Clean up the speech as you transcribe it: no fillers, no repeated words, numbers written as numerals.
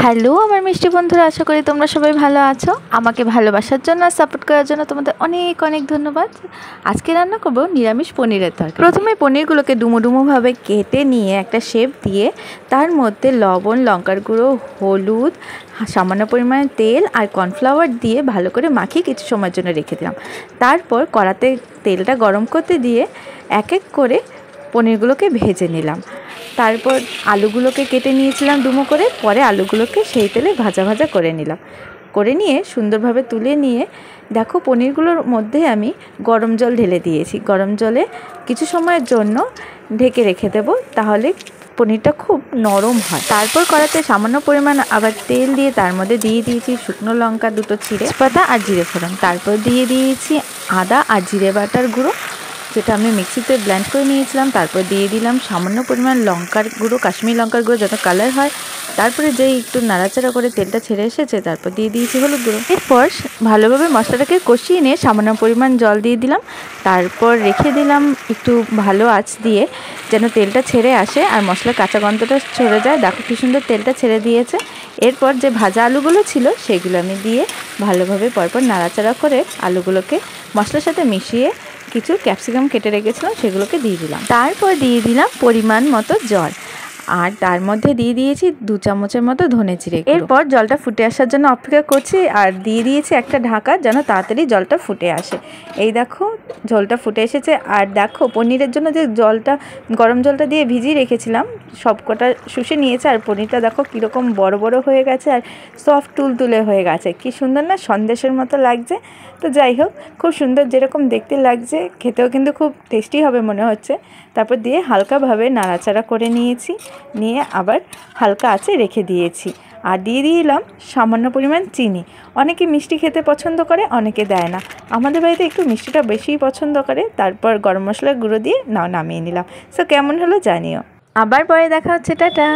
Hello আমার মিষ্টি বন্ধুরা, আশা করি তোমরা সবাই ভালো আছো। আমাকে ভালোবাসার জন্য আর সাপোর্ট করার জন্য তোমাদের অনেক অনেক ধন্যবাদ। আজকে রান্না করব নিরামিষ পনিরের তরকারি। প্রথমে পনিরগুলোকে ডুমো ডুমোভাবে কেটে নিয়ে একটা শেপ দিয়ে তার মধ্যে লবণ, লঙ্কার গুঁড়ো, হলুদ, সামান্য পরিমাণে তেল আর কর্নফ্লাওয়ার দিয়ে ভালো করে মাখিয়ে কিছু সময়ের জন্য রেখে দিলাম। তারপর কড়াতে তেলটা গরম করতে দিয়ে এক এক করে পনিরগুলোকে ভেজে নিলাম। তারপর আলুগুলোকে কেটে নিয়েছিলাম ডুমো করে, পরে আলুগুলোকে সেই তেলে ভাজা ভাজা করে নিলাম। করে নিয়ে সুন্দরভাবে তুলে নিয়ে দেখো পনিরগুলোর মধ্যে আমি গরম জল ঢেলে দিয়েছি। গরম জলে কিছু সময়ের জন্য ঢেকে রেখে দেব, তাহলে পনিরটা খুব নরম হয়। তারপর কড়াতে সামান্য পরিমাণ আবার তেল দিয়ে তার মধ্যে দিয়ে দিয়েছি শুকনো লঙ্কা দুটো চিড়ে, তেজপাতা আর জিরে ফোড়ন। তারপর দিয়ে দিয়েছি আদা আর জিরে বাটার গুঁড়ো, যেটা আমি মিক্সিতে ব্লেন্ড করে নিয়েছিলাম। তারপর দিয়ে দিলাম সামান্য পরিমাণ লঙ্কার গুঁড়ো, কাশ্মীরি লঙ্কার গুঁড়ো, যাতে কালার হয়। তারপরে যেই একটু নাড়াচাড়া করে তেলটা ছেড়ে এসেছে, তারপর দিয়ে দিয়েছি হলুদ গুঁড়ো। এরপর ভালোভাবে মশলাটাকে কষিয়ে নিয়ে সামান্য পরিমাণ জল দিয়ে দিলাম। তারপর রেখে দিলাম একটু ভালো আঁচ দিয়ে, যেন তেলটা ছেড়ে আসে আর মশলার কাঁচা গন্ধটা সরে যায়। দেখো কি সুন্দর তেলটা ছেড়ে দিয়েছে। এরপর যে ভাজা আলুগুলো ছিল সেগুলো আমি দিয়ে ভালোভাবে পরপর নাড়াচাড়া করে আলুগুলোকে মশলার সাথে মিশিয়ে কিছু ক্যাপসিকাম কেটে রেখেছিলাম সেগুলোকে দিয়ে দিলাম। তারপর দিয়ে দিলাম পরিমাণ মতো জল, আর তার মধ্যে দিয়ে দিয়েছি 2 চামচের মতো ধনে জিরে। এরপর জলটা ফুটে আসার জন্য অপেক্ষা করছি আর দিয়ে দিয়েছি একটা ঢাকা, যেন তাড়াতাড়ি জলটা ফুটে আসে। এই দেখো জলটা ফুটে এসেছে। আর দেখো পনিরের জন্য যে জলটা, গরম জলটা দিয়ে ভিজিয়ে রেখেছিলাম, সবকটা শুষে নিয়েছে। আর পনিরটা দেখো কীরকম বড় বড় হয়ে গেছে আর সফট তুলতুলে হয়ে গেছে। কি সুন্দর না, সন্দেশের মতো লাগছে। তো যাই হোক, খুব সুন্দর যেরকম দেখতে লাগছে, খেতেও কিন্তু খুব টেস্টি হবে মনে হচ্ছে। তারপর দিয়ে হালকাভাবে নাড়াচাড়া করে নিয়েছি, নিয়ে আবার হালকা আঁচে রেখে দিয়েছি। আর দিয়ে দিলাম সামান্য পরিমাণ চিনি। অনেকে মিষ্টি খেতে পছন্দ করে, অনেকে দেয় না। আমাদের বাড়িতে একটু মিষ্টিটা বেশিই পছন্দ করে। তারপর গরম মশলার গুঁড়ো দিয়ে নামিয়ে নিলাম। সো কেমন হলো জানিও। আবার পরে দেখা হচ্ছে, টাটা।